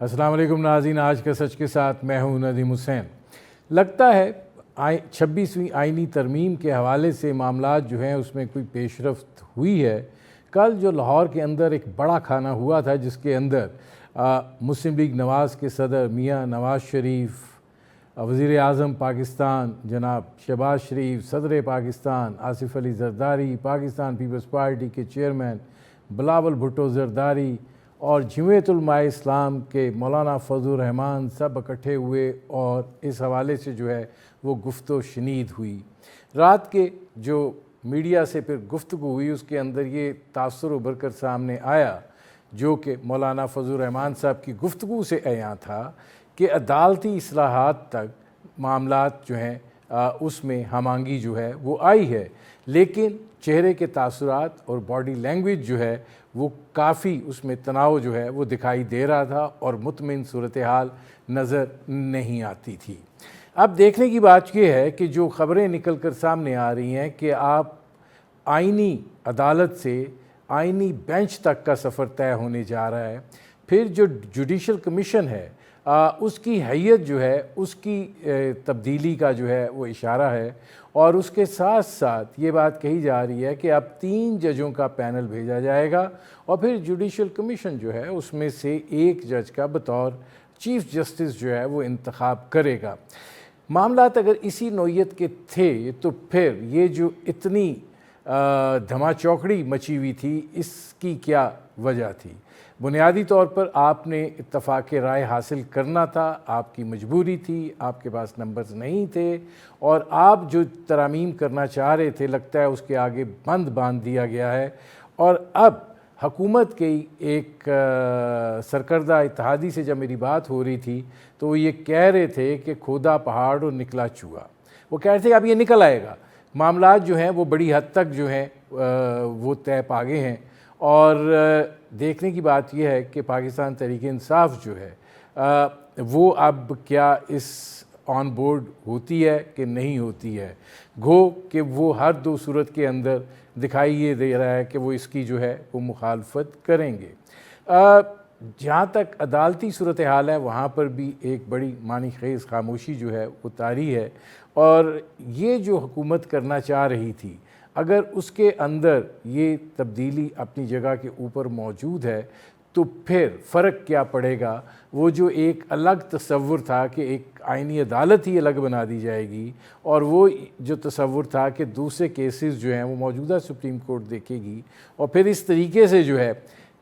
السلام علیکم ناظرین، آج کا سچ کے ساتھ میں ہوں ندیم حسین۔ لگتا ہے 26ویں آئینی ترمیم کے حوالے سے معاملات جو ہیں اس میں کوئی پیش رفت ہوئی ہے۔ کل جو لاہور کے اندر ایک بڑا کھانا ہوا تھا جس کے اندر مسلم لیگ نواز کے صدر میاں نواز شریف، وزیر اعظم پاکستان جناب شہباز شریف، صدر پاکستان آصف علی زرداری، پاکستان پیپلز پارٹی کے چیئرمین بلاول بھٹو زرداری اور جمعیت علماء اسلام کے مولانا فضل الرحمان سب اکٹھے ہوئے اور اس حوالے سے جو ہے وہ گفت و شنید ہوئی۔ رات کے جو میڈیا سے پھر گفتگو ہوئی اس کے اندر یہ تاثر ابھر کر سامنے آیا جو کہ مولانا فضل الرحمان صاحب کی گفتگو سے عیاں تھا کہ عدالتی اصلاحات تک معاملات جو ہیں اس میں ہم آہنگی جو ہے وہ آئی ہے، لیکن چہرے کے تاثرات اور باڈی لینگویج جو ہے وہ کافی اس میں تناؤ جو ہے وہ دکھائی دے رہا تھا اور مطمئن صورتحال نظر نہیں آتی تھی۔ اب دیکھنے کی بات یہ ہے کہ جو خبریں نکل کر سامنے آ رہی ہیں کہ آپ آئینی عدالت سے آئینی بینچ تک کا سفر طے ہونے جا رہا ہے، پھر جو جوڈیشل کمیشن ہے اس کی حیت جو ہے اس کی تبدیلی کا جو ہے وہ اشارہ ہے، اور اس کے ساتھ ساتھ یہ بات کہی جا رہی ہے کہ اب 3 ججوں کا پینل بھیجا جائے گا اور پھر جوڈیشل کمیشن جو ہے اس میں سے ایک جج کا بطور چیف جسٹس جو ہے وہ انتخاب کرے گا۔ معاملات اگر اسی نوعیت کے تھے تو پھر یہ جو اتنی دھما چوکڑی مچی ہوئی تھی اس کی کیا وجہ تھی؟ بنیادی طور پر آپ نے اتفاق رائے حاصل کرنا تھا، آپ کی مجبوری تھی، آپ کے پاس نمبرز نہیں تھے اور آپ جو ترامیم کرنا چاہ رہے تھے لگتا ہے اس کے آگے بند باندھ دیا گیا ہے، اور اب حکومت کی ایک سرکردہ اتحادی سے جب میری بات ہو رہی تھی تو وہ یہ کہہ رہے تھے کہ کھودا پہاڑ اور نکلا چوہا، وہ کہہ رہے تھے کہ اب یہ نکل آئے گا۔ معاملات جو ہیں وہ بڑی حد تک جو ہیں وہ طے پا گئے ہیں، اور دیکھنے کی بات یہ ہے کہ پاکستان تحریک انصاف جو ہے وہ اب کیا اس آن بورڈ ہوتی ہے کہ نہیں ہوتی ہے، گو کہ وہ ہر 2 صورت کے اندر دکھائی یہ دے رہا ہے کہ وہ اس کی جو ہے وہ مخالفت کریں گے۔ جہاں تک عدالتی صورتحال ہے وہاں پر بھی ایک بڑی معنی خیز خاموشی جو ہے وہ طاری ہے، اور یہ جو حکومت کرنا چاہ رہی تھی اگر اس کے اندر یہ تبدیلی اپنی جگہ کے اوپر موجود ہے تو پھر فرق کیا پڑے گا؟ وہ جو ایک الگ تصور تھا کہ ایک آئینی عدالت ہی الگ بنا دی جائے گی، اور وہ جو تصور تھا کہ دوسرے کیسز جو ہیں وہ موجودہ سپریم کورٹ دیکھے گی اور پھر اس طریقے سے جو ہے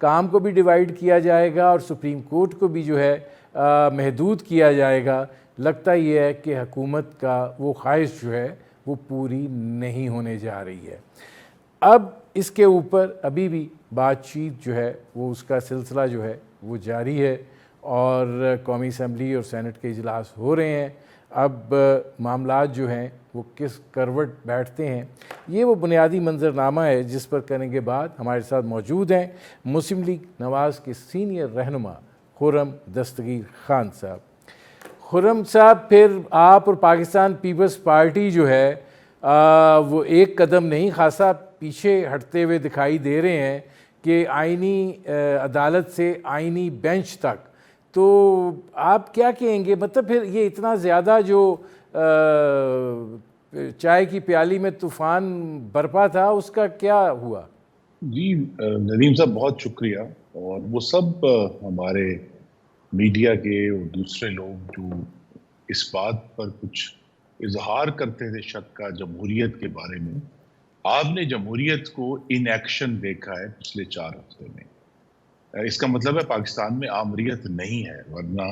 کام کو بھی ڈیوائیڈ کیا جائے گا اور سپریم کورٹ کو بھی جو ہے محدود کیا جائے گا، لگتا یہ ہے کہ حکومت کا وہ خواہش جو ہے وہ پوری نہیں ہونے جا رہی ہے۔ اب اس کے اوپر ابھی بھی بات چیت جو ہے وہ اس کا سلسلہ جو ہے وہ جاری ہے، اور قومی اسمبلی اور سینٹ کے اجلاس ہو رہے ہیں۔ اب معاملات جو ہیں وہ کس کروٹ بیٹھتے ہیں یہ وہ بنیادی منظرنامہ ہے جس پر کرنے کے بعد ہمارے ساتھ موجود ہیں مسلم لیگ نواز کے سینئر رہنما خرم دستگیر خان صاحب۔ خرم صاحب، پھر آپ اور پاکستان پیپلز پارٹی جو ہے وہ ایک قدم نہیں خاصا پیچھے ہٹتے ہوئے دکھائی دے رہے ہیں کہ آئینی عدالت سے آئینی بینچ تک، تو آپ کیا کہیں گے؟ مطلب پھر یہ اتنا زیادہ جو چائے کی پیالی میں طوفان برپا تھا اس کا کیا ہوا؟ جی ندیم صاحب بہت شکریہ، اور وہ سب ہمارے میڈیا کے اور دوسرے لوگ جو اس بات پر کچھ اظہار کرتے تھے شک کا جمہوریت کے بارے میں، آپ نے جمہوریت کو ان ایکشن دیکھا ہے پچھلے 4 ہفتے میں۔ اس کا مطلب ہے پاکستان میں آمریت نہیں ہے، ورنہ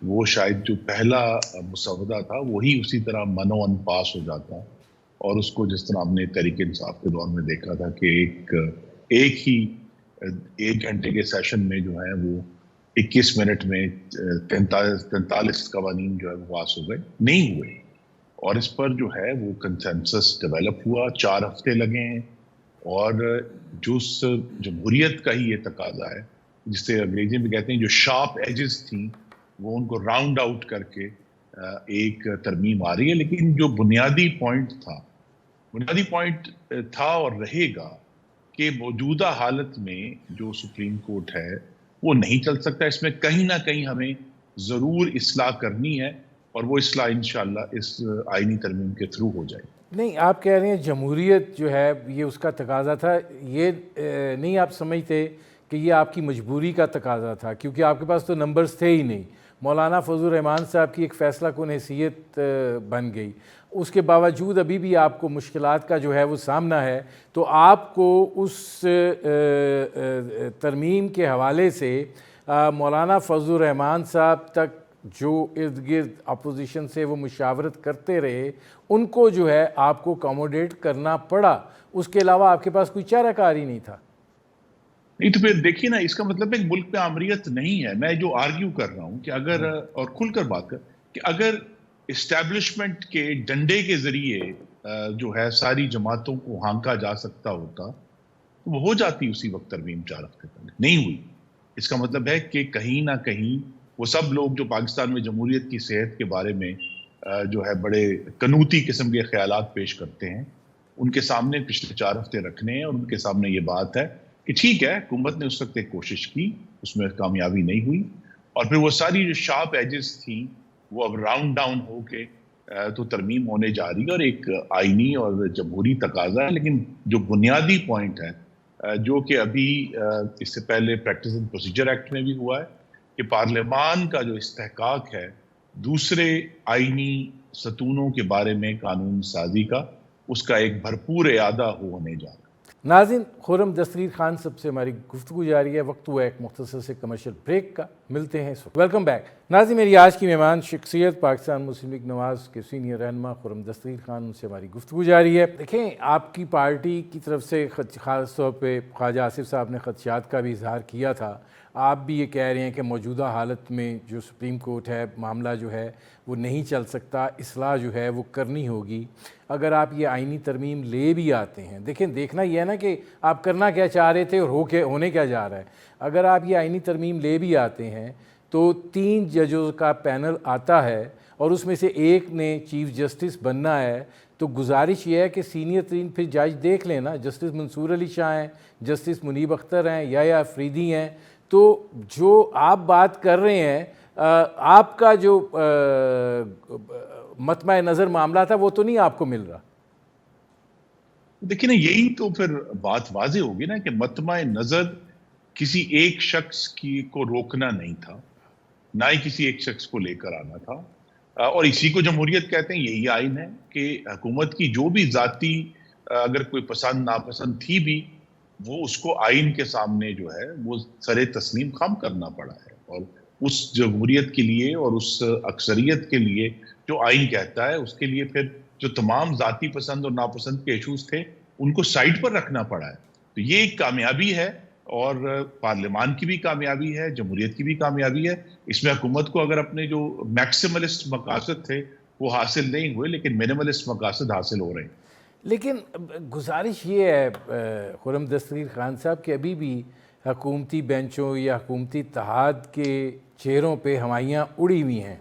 وہ شاید جو پہلا مسودہ تھا وہی اسی طرح منوان پاس ہو جاتا، اور اس کو جس طرح ہم نے تحریک انصاف کے دور میں دیکھا تھا کہ ایک ہی 1 گھنٹے کے سیشن میں جو ہے وہ 21 منٹ میں 43 قوانین جو ہے وہ پاس ہو گئے، نہیں ہوئے، اور اس پر جو ہے وہ کنسنسس ڈیولپ ہوا، 4 ہفتے لگے ہیں، اور جو جمہوریت کا ہی یہ تقاضا ہے جس سے انگریزی میں کہتے ہیں جو شارپ ایجز تھیں وہ ان کو راؤنڈ آؤٹ کر کے ایک ترمیم آ رہی ہے، لیکن جو بنیادی پوائنٹ تھا اور رہے گا کہ موجودہ حالت میں جو سپریم کورٹ ہے وہ نہیں چل سکتا. اس میں کہیں نہ کہیں ہمیں ضرور اصلاح کرنی ہے اور وہ اصلاح انشاءاللہ اس آئینی ترمیم کے تھرو ہو جائے. نہیں، آپ کہہ رہے ہیں جمہوریت جو ہے یہ اس کا تقاضا تھا، یہ نہیں آپ سمجھتے کہ یہ آپ کی مجبوری کا تقاضا تھا؟ کیونکہ آپ کے پاس تو نمبرز تھے ہی نہیں. مولانا فضل الرحمان صاحب کی ایک فیصلہ کن حیثیت بن گئی، اس کے باوجود ابھی بھی آپ کو مشکلات کا جو ہے وہ سامنا ہے. تو آپ کو اس ترمیم کے حوالے سے مولانا فضل الرحمان صاحب تک جو ارد گرد اپوزیشن سے وہ مشاورت کرتے رہے، ان کو جو ہے آپ کو اکوموڈیٹ کرنا پڑا، اس کے علاوہ آپ کے پاس کوئی چارہ کار ہی نہیں تھا. نہیں تو پھر دیکھیے نا، اس کا مطلب ہے کہ ملک میں آمریت نہیں ہے. میں جو آرگیو کر رہا ہوں کہ اگر، اور کھل کر بات کر، کہ اگر اسٹیبلشمنٹ کے ڈنڈے کے ذریعے جو ہے ساری جماعتوں کو ہانکا جا سکتا ہوتا تو وہ ہو جاتی اسی وقت ترمیم 4 ہفتے پہلے. نہیں ہوئی. اس کا مطلب ہے کہ کہیں نہ کہیں وہ سب لوگ جو پاکستان میں جمہوریت کی صحت کے بارے میں جو ہے بڑے قنوتی قسم کے خیالات پیش کرتے ہیں، ان کے سامنے پچھلے 4 ہفتے رکھنے ہیں اور ان کے سامنے یہ بات ہے کہ ٹھیک ہے، حکومت نے اس وقت ایک کوشش کی، اس میں کامیابی نہیں ہوئی، اور پھر وہ ساری جو شارپ ایجز تھیں وہ اب راؤنڈ ڈاؤن ہو کے تو ترمیم ہونے جا رہی ہے، اور ایک آئینی اور جمہوری تقاضا ہے. لیکن جو بنیادی پوائنٹ ہے جو کہ ابھی اس سے پہلے پریکٹس اینڈ پروسیجر ایکٹ میں بھی ہوا ہے کہ پارلیمان کا جو استحقاق ہے دوسرے آئینی ستونوں کے بارے میں قانون سازی کا، اس کا ایک بھرپور اعادہ ہونے جا رہا ہے. ناظرین، خرم دستگیر خان صاحب سے ہماری گفتگو جاری ہے. وقت ہوا ایک مختصر سے کمرشل بریک کا، ملتے ہیں اس وقت. Welcome back. ناظرین، میری آج کی مہمان شخصیت پاکستان مسلم لیگ نواز کے سینئر رہنما خرم دستگیر خان، ان سے ہماری گفتگو جاری ہے. دیکھیں، آپ کی پارٹی کی طرف سے خاص طور پہ خواجہ آصف صاحب نے خدشات کا بھی اظہار کیا تھا. آپ بھی یہ کہہ رہے ہیں کہ موجودہ حالت میں جو سپریم کورٹ ہے، معاملہ جو ہے وہ نہیں چل سکتا، اصلاح جو ہے وہ کرنی ہوگی. اگر آپ یہ آئینی ترمیم لے بھی آتے ہیں، دیکھیں دیکھنا یہ ہے نا کہ آپ کرنا کیا چاہ رہے تھے اور ہونے کیا جا رہا ہے. اگر آپ یہ آئینی ترمیم لے بھی آتے ہیں تو 3 ججوں کا پینل آتا ہے اور اس میں سے ایک نے چیف جسٹس بننا ہے. تو گزارش یہ ہے کہ سینئر ترین پھر جج دیکھ لیں نا، جسٹس منصور علی شاہ ہیں، جسٹس منیب اختر ہیں، یا افریدی ہیں. تو جو آپ بات کر رہے ہیں، آپ کا جو مطمع نظر معاملہ تھا وہ تو نہیں آپ کو مل رہا. دیکھیں نا، یہی تو پھر بات واضح ہوگی نا کہ مطمع نظر کسی ایک شخص کی کو روکنا نہیں تھا، نہ ہی کسی ایک شخص کو لے کر آنا تھا. اور اسی کو جمہوریت کہتے ہیں. یہی آئین ہے کہ حکومت کی جو بھی ذاتی اگر کوئی پسند ناپسند تھی بھی، وہ اس کو آئین کے سامنے جو ہے وہ سر تسلیم خم کرنا پڑا ہے. اور اس جمہوریت کے لیے اور اس اکثریت کے لیے جو آئین کہتا ہے، اس کے لیے پھر جو تمام ذاتی پسند اور ناپسند کے ایشوز تھے ان کو سائڈ پر رکھنا پڑا ہے. تو یہ ایک کامیابی ہے، اور پارلیمان کی بھی کامیابی ہے، جمہوریت کی بھی کامیابی ہے. اس میں حکومت کو اگر اپنے جو میکسیملسٹ مقاصد تھے وہ حاصل نہیں ہوئے، لیکن منیملسٹ مقاصد حاصل ہو رہے ہیں. لیکن گزارش یہ ہے خرم دستگیر خان صاحب کہ ابھی بھی حکومتی بینچوں یا حکومتی اتحاد کے چہروں پہ ہوائیاں اڑی ہوئی ہیں.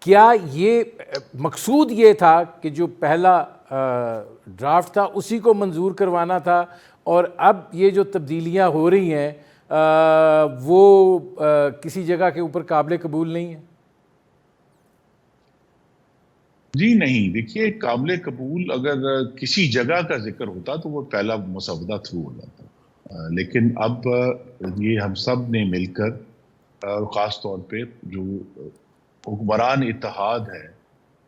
کیا یہ مقصود یہ تھا کہ جو پہلا ڈرافٹ تھا اسی کو منظور کروانا تھا، اور اب یہ جو تبدیلیاں ہو رہی ہیں وہ کسی جگہ کے اوپر قابل قبول نہیں ہیں؟ جی نہیں، دیکھیے قابل قبول اگر کسی جگہ کا ذکر ہوتا تو وہ پہلا مسودہ تھرو ہو جاتا. لیکن اب یہ ہم سب نے مل کر، اور خاص طور پہ جو حکمران اتحاد ہے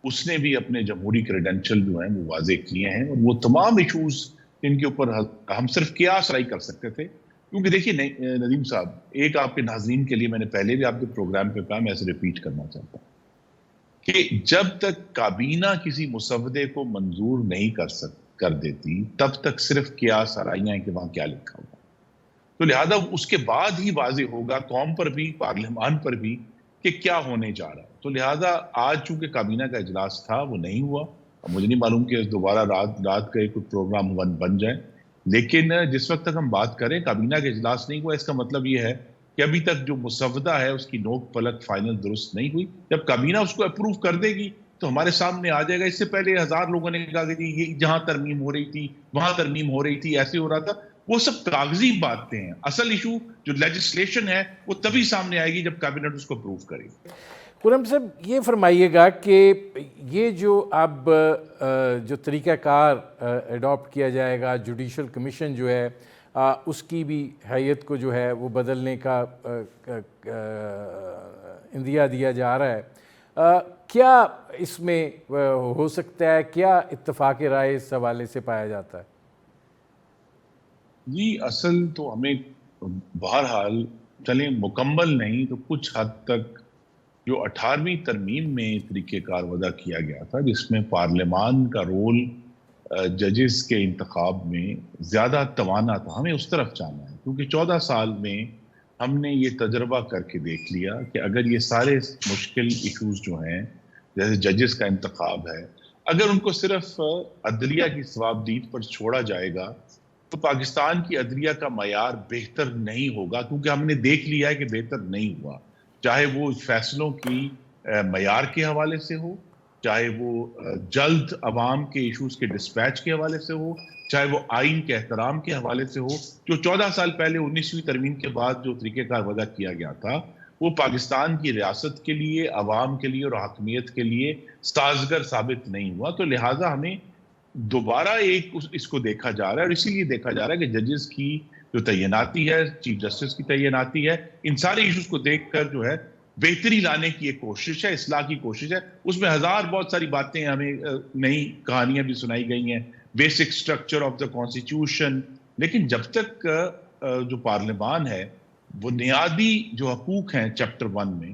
اس نے بھی اپنے جمہوری کریڈنشل جو ہیں وہ واضح کیے ہیں، اور وہ تمام ایشوز جن کے اوپر ہم صرف قیاس رائے کر سکتے تھے. کیونکہ دیکھیے ندیم صاحب، ایک آپ کے ناظرین کے لیے میں نے پہلے بھی آپ کے پروگرام پہ کہا، میں اسے ریپیٹ کرنا چاہتا ہوں کہ جب تک کابینہ کسی مسودے کو منظور نہیں کر دیتی تب تک صرف قیاس آرائیاں ہیں کہ وہاں کیا لکھا ہوگا. تو لہذا اس کے بعد ہی واضح ہوگا قوم پر بھی، پارلیمان پر بھی، کہ کیا ہونے جا رہا ہے. تو لہذا آج چونکہ کابینہ کا اجلاس تھا وہ نہیں ہوا. مجھے نہیں معلوم کہ دوبارہ رات کا کوئی پروگرام بن جائے، لیکن جس وقت تک ہم بات کریں کابینہ کا اجلاس نہیں ہوا، اس کا مطلب یہ ہے کہ ابھی تک جو مسودہ ہے اس کی نوک پلک فائنل درست نہیں ہوئی. جب کابینہ اس کو اپروو کر دے گی تو ہمارے سامنے آ جائے گا. اس سے پہلے 1000 لوگوں نے کہا کہ یہ جہاں ترمیم ہو رہی تھی، وہاں ترمیم ہو رہی تھی، ایسے ہو رہا تھا. وہ سب کاغذی باتیں ہیں. اصل ایشو جو لیجسلیشن ہے وہ تبھی سامنے آئے گی جب کابینٹ اس کو اپروو کرے گی. خرم صاحب یہ فرمائیے گا کہ یہ جو اب جو طریقہ کار ایڈاپٹ کیا جائے گا، جوڈیشل کمیشن جو ہے اس کی بھی حیثیت کو جو ہے وہ بدلنے کا اندیا دیا جا رہا ہے، کیا اس میں ہو سکتا ہے، کیا اتفاق رائے اس حوالے سے پایا جاتا ہے؟ جی اصل تو ہمیں بہرحال چلیں مکمل نہیں تو کچھ حد تک جو 18ویں ترمیم میں طریقہ کار وضع کیا گیا تھا، جس میں پارلیمان کا رول ججز کے انتخاب میں زیادہ توانا تھا، ہمیں اس طرف جانا ہے. کیونکہ 14 سال میں ہم نے یہ تجربہ کر کے دیکھ لیا کہ اگر یہ سارے مشکل ایشوز جو ہیں جیسے ججز کا انتخاب ہے، اگر ان کو صرف عدلیہ کی ثوابدید پر چھوڑا جائے گا تو پاکستان کی عدلیہ کا معیار بہتر نہیں ہوگا. کیونکہ ہم نے دیکھ لیا ہے کہ بہتر نہیں ہوا، چاہے وہ فیصلوں کی معیار کے حوالے سے ہو، چاہے وہ جلد عوام کے ایشوز کے ڈسپیچ کے حوالے سے ہو، چاہے وہ آئین کے احترام کے حوالے سے ہو. جو 14 سال پہلے 19ویں ترمیم کے بعد جو طریقہ کار وضع کیا گیا تھا وہ پاکستان کی ریاست کے لیے، عوام کے لیے اور حاکمیت کے لیے سازگر ثابت نہیں ہوا. تو لہٰذا ہمیں دوبارہ اس کو دیکھا جا رہا ہے، اور اسی لیے دیکھا جا رہا ہے کہ ججز کی جو تعیناتی ہے، چیف جسٹس کی تعیناتی ہے، ان سارے ایشوز کو دیکھ کر جو ہے بہتری لانے کی ایک کوشش ہے، اصلاح کی کوشش ہے. اس میں بہت ساری باتیں ہمیں نئی کہانیاں بھی سنائی گئی ہیں، basic structure of the constitution. لیکن جب تک جو پارلیمان ہے بنیادی جو حقوق ہیں چیپٹر 1 میں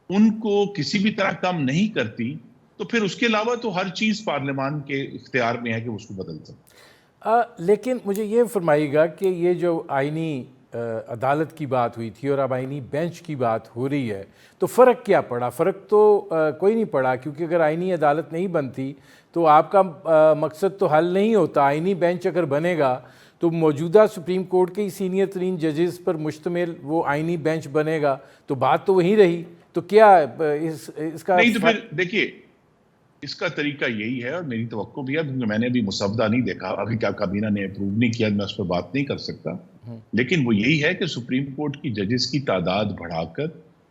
ان کو کسی بھی طرح کم نہیں کرتی، تو پھر اس کے علاوہ تو ہر چیز پارلیمان کے اختیار میں ہے کہ اس کو بدل سکتے. لیکن مجھے یہ فرمائیے گا کہ یہ جو آئینی عدالت کی بات ہوئی تھی اور اب آئینی بینچ کی بات ہو رہی ہے، تو فرق کیا پڑا؟ فرق تو کوئی نہیں پڑا، کیونکہ اگر آئینی عدالت نہیں بنتی تو آپ کا مقصد تو حل نہیں ہوتا. آئینی بینچ اگر بنے گا تو موجودہ سپریم کورٹ کے ہی سینئر ترین ججز پر مشتمل وہ آئینی بینچ بنے گا، تو بات تو وہیں رہی. تو کیا اس کا نہیں، تو پھر دیکھیے اس کا طریقہ یہی ہے، اور میری توقع بھی ہے، کیونکہ میں نے ابھی مسودہ نہیں دیکھا، ابھی کیا کابینہ نے اپروو نہیں کیا، میں اس پر بات نہیں کر سکتا. لیکن وہ یہی ہے کہ سپریم کورٹ کی ججز کی تعداد بڑھا کر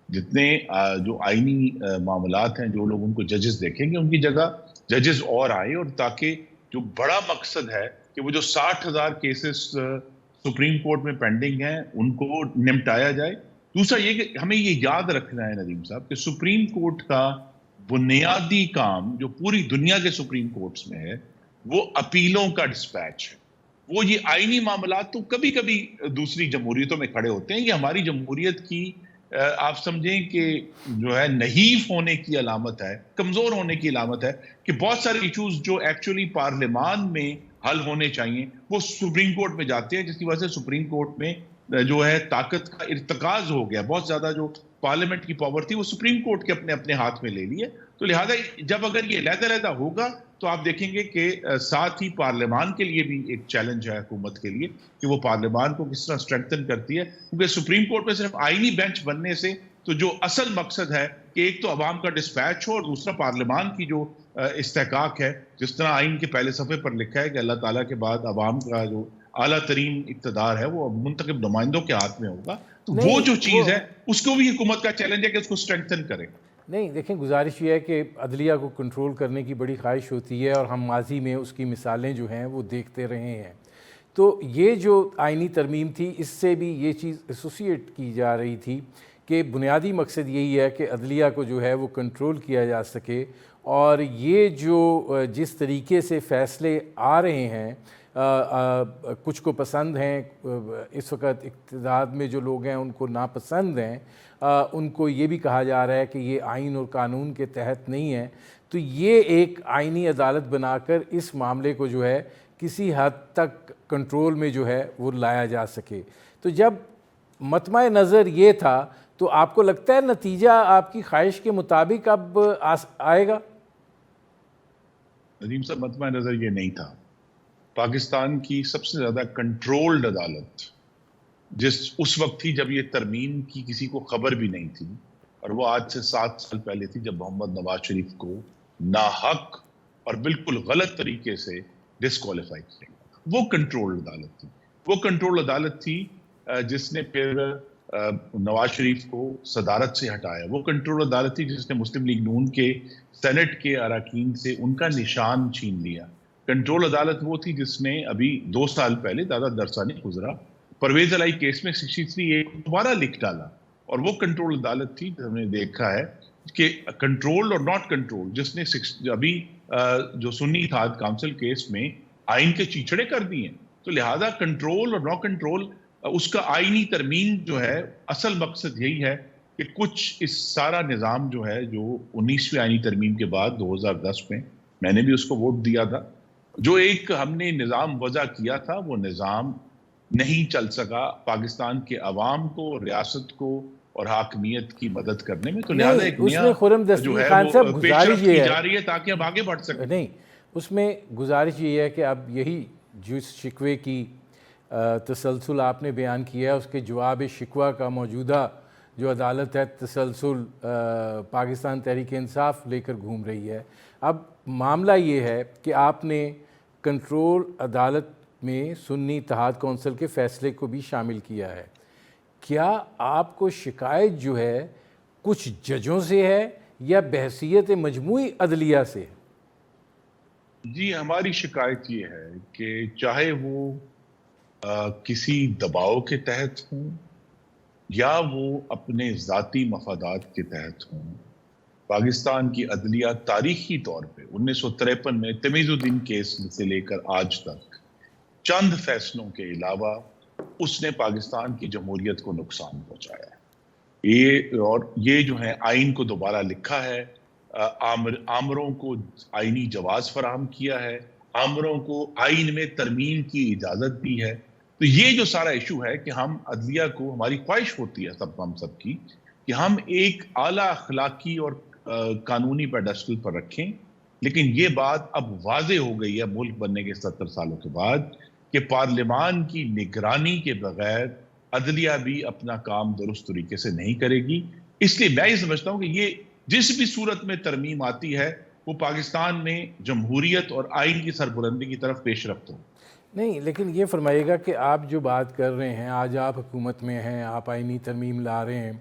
جتنے جو آئینی معاملات ہیں، جو لوگ ان کو ججز دیکھیں گے ان کی جگہ ججز اور آئے، اور تاکہ جو بڑا مقصد ہے کہ وہ جو 60,000 کیسز سپریم کورٹ میں پینڈنگ ہیں ان کو نمٹایا جائے. دوسرا یہ کہ ہمیں یہ یاد رکھنا ہے ندیم صاحب کہ سپریم کورٹ کا بنیادی کام جو پوری دنیا کے سپریم کورٹس میں ہے وہ اپیلوں کا ڈسپیچ ہے. وہ یہ آئینی معاملات تو کبھی کبھی دوسری جمہوریتوں میں کھڑے ہوتے ہیں. یہ hماری جمہوریت کی آپ سمجھیں کہ جو ہے نحیف ہونے کی علامت ہے، کمزور ہونے کی علامت ہے کہ بہت سارے ایشوز جو ایکچولی پارلیمان میں حل ہونے چاہیے وہ سپریم کورٹ میں جاتے ہیں، جس کی وجہ سے سپریم کورٹ میں جو ہے طاقت کا ارتکاز ہو گیا. بہت زیادہ جو پارلیمنٹ کی پاور تھی وہ سپریم کورٹ کے اپنے ہاتھ میں لے لی ہے. تو لہٰذا جب اگر یہ علیحدہ ہوگا تو آپ دیکھیں گے کہ ساتھ ہی پارلیمان کے لیے بھی ایک چیلنج ہے حکومت کے لیے کہ وہ پارلیمان کو کس طرح اسٹرینتھن کرتی ہے. کیونکہ سپریم کورٹ میں صرف آئینی بینچ بننے سے تو جو اصل مقصد ہے کہ ایک تو عوام کا ڈسپیچ ہو اور دوسرا پارلیمان کی جو استحقاق ہے، جس طرح آئین کے پہلے صفحے پر لکھا ہے کہ اللہ تعالیٰ کے بعد عوام کا جو اعلیٰ ترین اقتدار ہے وہ منتخب نمائندوں کے ہاتھ میں ہوگا. تو وہ جو چیز ہے اس کو بھی حکومت کا چیلنج ہے کہ اس کو اسٹرینتھن کرے. نہیں دیکھیں، گزارش یہ ہے کہ عدلیہ کو کنٹرول کرنے کی بڑی خواہش ہوتی ہے، اور ہم ماضی میں اس کی مثالیں جو ہیں وہ دیکھتے رہے ہیں. تو یہ جو آئینی ترمیم تھی اس سے بھی یہ چیز ایسوسیٹ کی جا رہی تھی کہ بنیادی مقصد یہی ہے کہ عدلیہ کو جو ہے وہ کنٹرول کیا جا سکے. اور یہ جو جس طریقے سے فیصلے آ رہے ہیں، کچھ کو پسند ہیں، اس وقت اقتدار میں جو لوگ ہیں ان کو ناپسند ہیں، ان کو یہ بھی کہا جا رہا ہے کہ یہ آئین اور قانون کے تحت نہیں ہے. تو یہ ایک آئینی عدالت بنا کر اس معاملے کو جو ہے کسی حد تک کنٹرول میں جو ہے وہ لایا جا سکے. تو جب مطمع نظر یہ تھا تو آپ کو لگتا ہے نتیجہ آپ کی خواہش کے مطابق اب آئے گا؟ ندیم صاحب، مطمع نظر یہ نہیں تھا. پاکستان کی سب سے زیادہ کنٹرولڈ عدالت اس وقت تھی جب یہ ترمیم کی کسی کو خبر بھی نہیں تھی، اور وہ آج سے 7 سال پہلے تھی جب محمد نواز شریف کو ناحق اور بالکل غلط طریقے سے ڈسکوالیفائی کیا گیا. وہ کنٹرولڈ عدالت تھی. وہ کنٹرول عدالت تھی جس نے پھر نواز شریف کو صدارت سے ہٹایا. وہ کنٹرول عدالت تھی جس نے مسلم لیگ نون کے سینٹ کے اراکین سے ان کا نشان چھین لیا. کنٹرول عدالت وہ تھی جس نے ابھی 2 سال پہلے، زیادہ عرصہ نہیں گزرا، پرویز الہی کیس میں 63A دوبارہ لکھ ڈالا. اور وہ کنٹرول عدالت تھی ہم نے دیکھا ہے کہ کنٹرول اور ناٹ کنٹرول، جس نے ابھی جو سنی اتحاد کونسل کیس میں آئین کے چیچڑے کر دیے. تو لہذا کنٹرول اور ناٹ کنٹرول، اس کا آئینی ترمیم جو ہے، اصل مقصد یہی ہے کہ کچھ اس سارا نظام جو ہے، جو 19ویں آئینی ترمیم کے بعد 2010 میں نے بھی اس کو ووٹ دیا تھا، جو ایک ہم نے نظام وضع کیا تھا، وہ نظام نہیں چل سکا پاکستان کے عوام کو، ریاست کو اور حاکمیت کی مدد کرنے میں. تو لہذا ایک اس میں خرم دستگیر خان صاحب گزارش یہ جا رہی ہے تاکہ ہم آگے بڑھ سکیں. نہیں، اس میں گزارش یہ ہے کہ اب یہی جس شکوے کی تسلسل آپ نے بیان کیا ہے، اس کے جواب شکوہ کا موجودہ جو عدالت ہے تسلسل پاکستان تحریک انصاف لے کر گھوم رہی ہے. اب معاملہ یہ ہے کہ آپ نے کنٹرول عدالت میں سنی اتحاد کونسل کے فیصلے کو بھی شامل کیا ہے. کیا آپ کو شکایت جو ہے کچھ ججوں سے ہے یا بحثیت مجموعی عدلیہ سے؟ جی، ہماری شکایت یہ ہے کہ چاہے وہ کسی دباؤ کے تحت ہوں یا وہ اپنے ذاتی مفادات کے تحت ہوں، پاکستان کی عدلیہ تاریخی طور پہ 1953 میں تمیز الدین کیس سے لے کر آج تک چند فیصلوں کے علاوہ اس نے پاکستان کی جمہوریت کو نقصان پہنچایا ہے. اور یہ جو ہے آئین کو دوبارہ لکھا ہے، آمروں کو آئینی جواز فراہم کیا ہے، آمروں کو آئین میں ترمیم کی اجازت دی ہے. تو یہ جو سارا ایشو ہے کہ ہم عدلیہ کو، ہماری خواہش ہوتی ہے ہم سب کی کہ ہم ایک اعلیٰ اخلاقی اور قانونی پیڈسٹل پر رکھیں. لیکن یہ بات اب واضح ہو گئی ہے ملک بننے کے 70 سالوں کے بعد کہ پارلیمان کی نگرانی کے بغیر عدلیہ بھی اپنا کام درست طریقے سے نہیں کرے گی. اس لیے میں یہ سمجھتا ہوں کہ یہ جس بھی صورت میں ترمیم آتی ہے وہ پاکستان میں جمہوریت اور آئین کی سربلندی کی طرف پیش رفت ہو. نہیں، لیکن یہ فرمائیے گا کہ آپ جو بات کر رہے ہیں، آج آپ حکومت میں ہیں، آپ آئینی ترمیم لا رہے ہیں،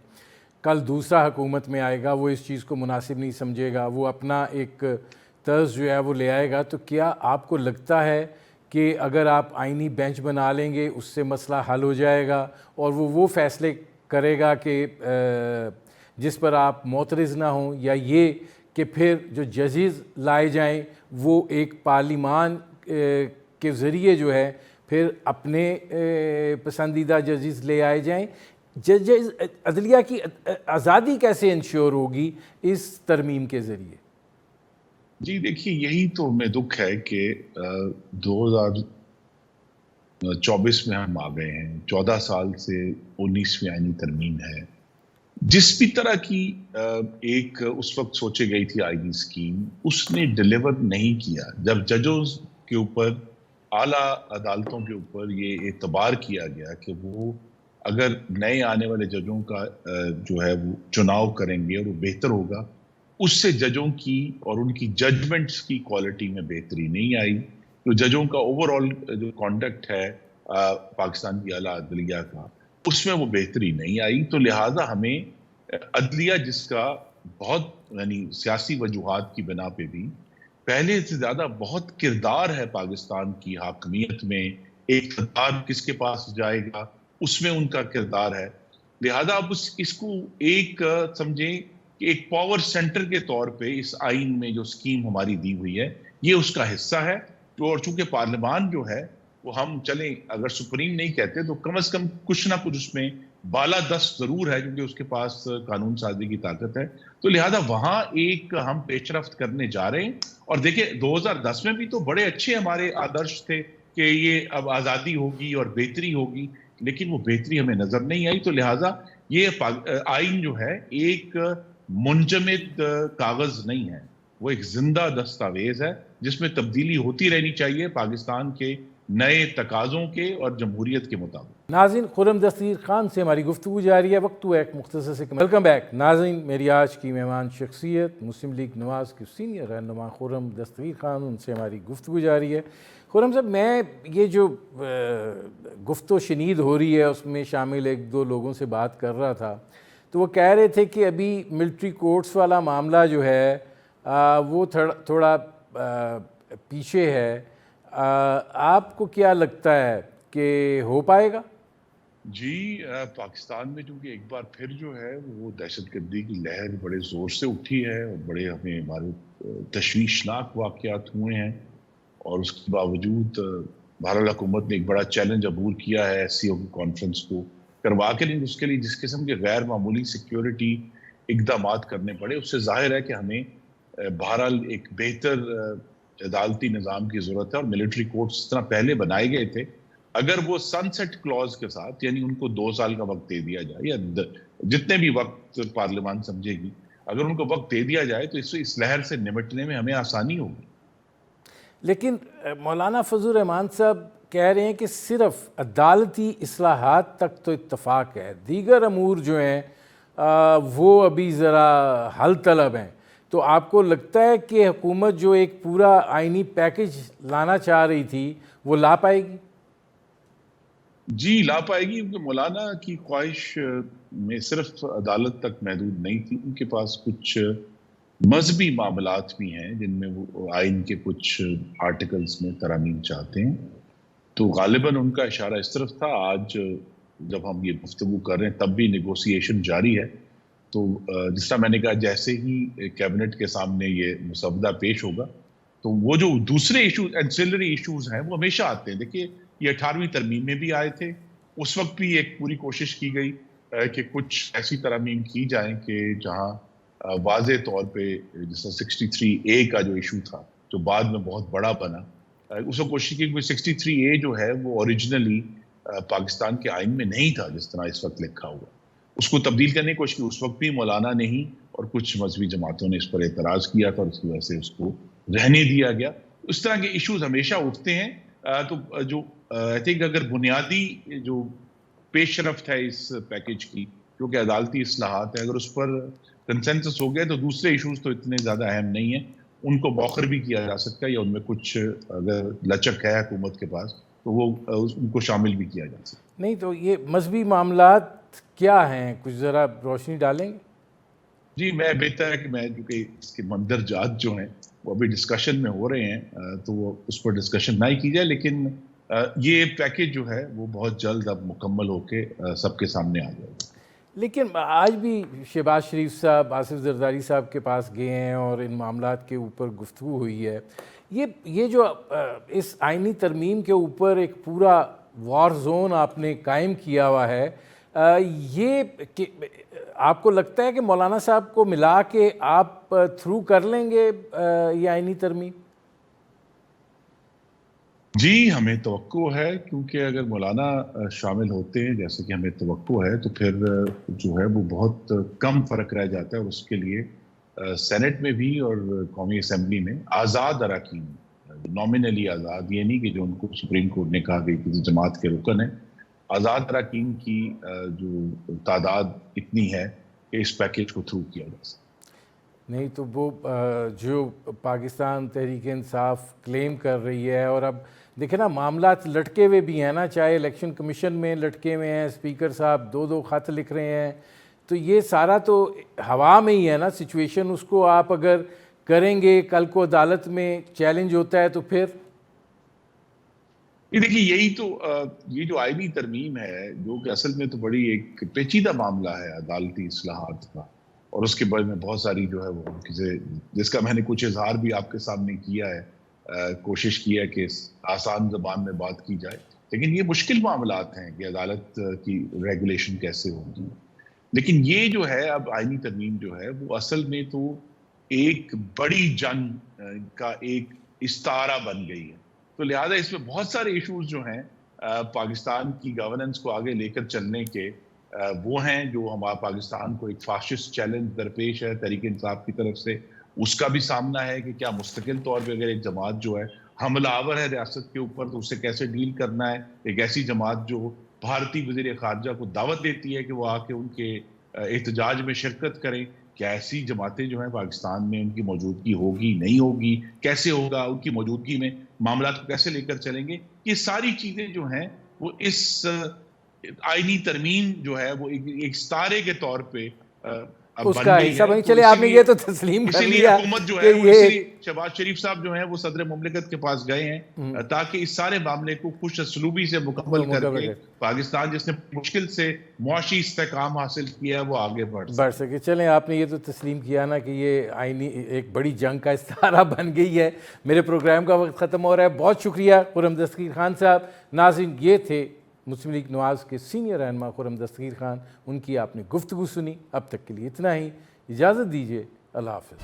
کل دوسرا حکومت میں آئے گا، وہ اس چیز کو مناسب نہیں سمجھے گا، وہ اپنا ایک طرز جو ہے وہ لے آئے گا. تو کیا آپ کو لگتا ہے کہ اگر آپ آئینی بینچ بنا لیں گے اس سے مسئلہ حل ہو جائے گا اور وہ فیصلے کرے گا کہ جس پر آپ معترض نہ ہوں، یا یہ کہ پھر جو ججز لائے جائیں وہ ایک پارلیمان کے ذریعے جو ہے پھر اپنے پسندیدہ ججز لے آئے جائیں؟ ججز عدلیہ کی آزادی کیسے انشور ہوگی اس ترمیم کے ذریعے؟ جی دیکھیے، یہی تو ہمیں دکھ ہے کہ 2024 میں ہم آ گئے ہیں، 14 سال سے 19ویں آئینی ترمیم ہے. جس بھی طرح کی ایک اس وقت سوچے گئی تھی آئینی اسکیم، اس نے ڈیلیور نہیں کیا. جب ججز کے اوپر، اعلیٰ عدالتوں کے اوپر یہ اعتبار کیا گیا کہ وہ اگر نئے آنے والے ججوں کا جو ہے وہ چناؤ کریں گے اور وہ بہتر ہوگا، اس سے ججوں کی اور ان کی ججمنٹس کی کوالٹی میں بہتری نہیں آئی. تو ججوں کا اوورآل جو کانڈکٹ ہے پاکستان کی اعلیٰ عدلیہ کا، اس میں وہ بہتری نہیں آئی. تو لہٰذا ہمیں عدلیہ جس کا بہت یعنی سیاسی وجوہات کی بنا پہ بھی پہلے سے زیادہ بہت کردار ہے پاکستان کی حاکمیت میں، ایک اقتدار کس کے پاس جائے گا اس میں ان کا کردار ہے. لہذا اب اس کو ایک سمجھیں کہ ایک پاور سینٹر کے طور پہ اس آئین میں جو اسکیم ہماری دی ہوئی ہے یہ اس کا حصہ ہے. اور چونکہ پارلیمان جو ہے وہ ہم چلیں اگر سپریم نہیں کہتے تو کم از کم کچھ نہ کچھ اس میں بالا دست ضرور ہے، کیونکہ اس کے پاس قانون سازی کی طاقت ہے. تو لہذا وہاں ایک ہم پیش رفت کرنے جا رہے ہیں. اور دیکھیں 2010 میں بھی تو بڑے اچھے ہمارے آدرش تھے کہ یہ اب آزادی ہوگی اور بہتری ہوگی، لیکن وہ بہتری ہمیں نظر نہیں آئی. تو لہٰذا یہ آئین جو ہے ایک منجمد کاغذ نہیں ہے، وہ ایک زندہ دستاویز ہے جس میں تبدیلی ہوتی رہنی چاہیے پاکستان کے نئے تقاضوں کے اور جمہوریت کے مطابق۔ ناظرین، خرم دستگیر خان سے ہماری گفتگو جاری ہے، وقت ہوا ایک مختصر سے ویلکم بیک ناظرین۔ میری آج کی مہمان شخصیت مسلم لیگ نواز کی سینئر رہنما خرم دستگیر خان، ان سے ہماری گفتگو جاری ہے۔ خرم صاحب، میں یہ جو گفت و شنید ہو رہی ہے اس میں شامل ایک دو لوگوں سے بات کر رہا تھا، تو وہ کہہ رہے تھے کہ ابھی ملٹری کورٹس والا معاملہ جو ہے وہ تھوڑا پیچھے ہے۔ آپ کو کیا لگتا ہے کہ ہو پائے گا؟ جی، پاکستان میں چونکہ ایک بار پھر جو ہے وہ دہشت گردی کی لہر بڑے زور سے اٹھی ہے اور بڑے ہمارے تشویشناک واقعات ہوئے ہیں، اور اس کے باوجود بہرحال حکومت نے ایک بڑا چیلنج عبور کیا ہے ایس سی او کی کانفرنس کو کروا کے، لیکن اس کے لیے جس قسم کے غیر معمولی سیکیورٹی اقدامات کرنے پڑے، اس سے ظاہر ہے کہ ہمیں بہرحال ایک بہتر عدالتی نظام کی ضرورت ہے۔ اور ملٹری کورٹس اس طرح پہلے بنائے گئے تھے، اگر وہ سن سیٹ کلوز کے ساتھ، یعنی ان کو 2 سال کا وقت دے دیا جائے یا جتنے بھی وقت پارلیمان سمجھے گی، اگر ان کو وقت دے دیا جائے تو اس لہر سے نمٹنے میں ہمیں آسانی ہوگی۔ لیکن مولانا فضل الرحمان صاحب کہہ رہے ہیں کہ صرف عدالتی اصلاحات تک تو اتفاق ہے، دیگر امور جو ہیں وہ ابھی ذرا حل طلب ہیں۔ تو آپ کو لگتا ہے کہ حکومت جو ایک پورا آئینی پیکج لانا چاہ رہی تھی وہ لا پائے گی؟ جی، لا پائے گی، کیونکہ مولانا کی خواہش میں صرف عدالت تک محدود نہیں تھی، ان کے پاس کچھ مذہبی معاملات بھی ہیں جن میں وہ آئین کے کچھ آرٹیکلز میں ترامیم چاہتے ہیں، تو غالباً ان کا اشارہ اس طرف تھا۔ آج جب ہم یہ گفتگو کر رہے ہیں تب بھی نیگوسیشن جاری ہے، تو جس طرح میں نے کہا، جیسے ہی کیبنٹ کے سامنے یہ مسودہ پیش ہوگا تو وہ جو دوسرے ایشوز، اینسیلری ایشوز ہیں، وہ ہمیشہ آتے ہیں۔ دیکھیے، یہ 18ویں ترمیم میں بھی آئے تھے، اس وقت بھی ایک پوری کوشش کی گئی کہ کچھ ایسی ترامیم کی جائیں کہ جہاں واضح طور پہ جیسا 63A کا جو ایشو تھا، جو بعد میں بہت بڑا بنا، اس وقت کوشش کی کہ 63A جو ہے وہ اوریجنلی پاکستان کے آئین میں نہیں تھا جس طرح اس وقت لکھا ہوا، اس کو تبدیل کرنے کی کوشش کی۔ اس وقت بھی مولانا نے ہی اور کچھ مذہبی جماعتوں نے اس پر اعتراض کیا تھا، اور اس کی وجہ سے اس کو رہنے دیا گیا۔ اس طرح کے ایشوز ہمیشہ اٹھتے ہیں، تو جو آئی تھنک اگر بنیادی جو پیش رفت ہے اس پیکج کی، جو کہ عدالتی اصلاحات ہے، اگر اس پر کنسنسس ہو گیا تو دوسرے ایشوز تو اتنے زیادہ اہم نہیں ہیں، ان کو موخر بھی کیا جا سکتا ہے، یا ان میں کچھ اگر لچک ہے حکومت کے پاس تو وہ ان کو شامل بھی کیا جا سکتا ہے۔ نہیں تو یہ مذہبی معاملات کیا ہیں، کچھ ذرا روشنی ڈالیں گے؟ جی، میں بہتر ہے کہ میں، کیونکہ اس کے مندرجات جو ہیں وہ ابھی ڈسکشن میں ہو رہے ہیں، تو وہ اس پر ڈسکشن نہ ہی کی جائے، لیکن یہ پیکج جو ہے وہ بہت جلد اب مکمل ہو کے سب کے سامنے آ جائے گا۔ لیکن آج بھی شہباز شریف صاحب آصف زرداری صاحب کے پاس گئے ہیں اور ان معاملات کے اوپر گفتگو ہوئی ہے۔ یہ جو اس آئینی ترمیم کے اوپر ایک پورا وار زون آپ نے قائم کیا ہوا ہے، یہ آپ کو لگتا ہے کہ مولانا صاحب کو ملا کے آپ تھرو کر لیں گے یہ آئینی ترمیم؟ جی، ہمیں توقع ہے، کیونکہ اگر مولانا شامل ہوتے ہیں جیسے کہ ہمیں توقع ہے، تو پھر جو ہے وہ بہت کم فرق رہ جاتا ہے، اور اس کے لیے سینٹ میں بھی اور قومی اسمبلی میں آزاد اراکین، نامنلی آزاد، یہ نہیں کہ جو ان کو سپریم کورٹ نے کہا کہ کسی جماعت کے رکن ہیں، آزاد اراکین کی جو تعداد اتنی ہے کہ اس پیکج کو تھرو کیا جا سکتا ہے۔ نہیں تو وہ جو پاکستان تحریک انصاف کلیم کر رہی ہے، اور اب دیکھیں نا معاملات لٹکے ہوئے بھی ہیں نا، چاہے الیکشن کمیشن میں لٹکے ہوئے ہیں، اسپیکر صاحب 2 خط لکھ رہے ہیں، تو یہ سارا تو ہوا میں ہی ہے نا سچویشن۔ اس کو آپ اگر کریں گے، کل کو عدالت میں چیلنج ہوتا ہے تو پھر یہ دیکھیے، یہی تو یہ جو آئینی ترمیم ہے، جو کہ اصل میں تو بڑی ایک پیچیدہ معاملہ ہے عدالتی اصلاحات کا، اور اس کے بارے میں بہت ساری جو ہے وہ جس کا میں نے کچھ اظہار بھی آپ کے سامنے کیا ہے، کوشش کی ہے کہ آسان زبان میں بات کی جائے، لیکن یہ مشکل معاملات ہیں کہ عدالت کی ریگولیشن کیسے ہوگی۔ لیکن یہ جو ہے اب آئینی ترمیم جو ہے وہ اصل میں تو ایک بڑی جنگ کا ایک استعارہ بن گئی ہے، تو لہٰذا اس میں بہت سارے ایشوز جو ہیں پاکستان کی گورننس کو آگے لے کر چلنے کے، وہ ہیں جو ہمارا پاکستان کو ایک فاشسٹ چیلنج درپیش ہے تحریک انصاف کی طرف سے، اس کا بھی سامنا ہے کہ کیا مستقل طور پہ اگر ایک جماعت جو ہے حملہ آور ہے ریاست کے اوپر تو اس سے کیسے ڈیل کرنا ہے. ایک ایسی جماعت جو بھارتی وزیر خارجہ کو دعوت دیتی ہے کہ وہ آ کے ان کے احتجاج میں شرکت کریں, کیا ایسی جماعتیں جو ہیں پاکستان میں ان کی موجودگی ہوگی نہیں ہوگی, کیسے ہوگا, ان کی موجودگی میں معاملات کو کیسے لے کر چلیں گے, یہ ساری چیزیں جو ہیں وہ اس آئینی ترمیم جو ہے وہ ایک ستارے کے طور پہ اب اس بن کا گئی حصہ ہے. بنی. تو چلے آپ نے یہ تو تسلیم کر اسی لیے لیا حکومت جو کہ ہے وہ یہ اسی شہباز شریف صاحب جو ہیں وہ صدر مملکت کے پاس گئے ہیں تاکہ اس سارے معاملے کو خوش اسلوبی سے مکمل کر کے پاکستان جس نے مشکل سے معاشی استحکام حاصل کیا ہے وہ آگے بڑھ سکے. چلیں آپ نے یہ تو تسلیم کیا نا کہ یہ آئینی ایک بڑی جنگ کا استعارہ بن گئی ہے. میرے پروگرام کا وقت ختم ہو رہا ہے. بہت شکریہ خرم دستگیر خان صاحب. ناظرین یہ تھے مسلم لیگ نواز کے سینئر رہنما خرم دستگیر خان, ان کی آپ نے گفتگو سنی. اب تک کے لیے اتنا ہی, اجازت دیجیے, اللہ حافظ.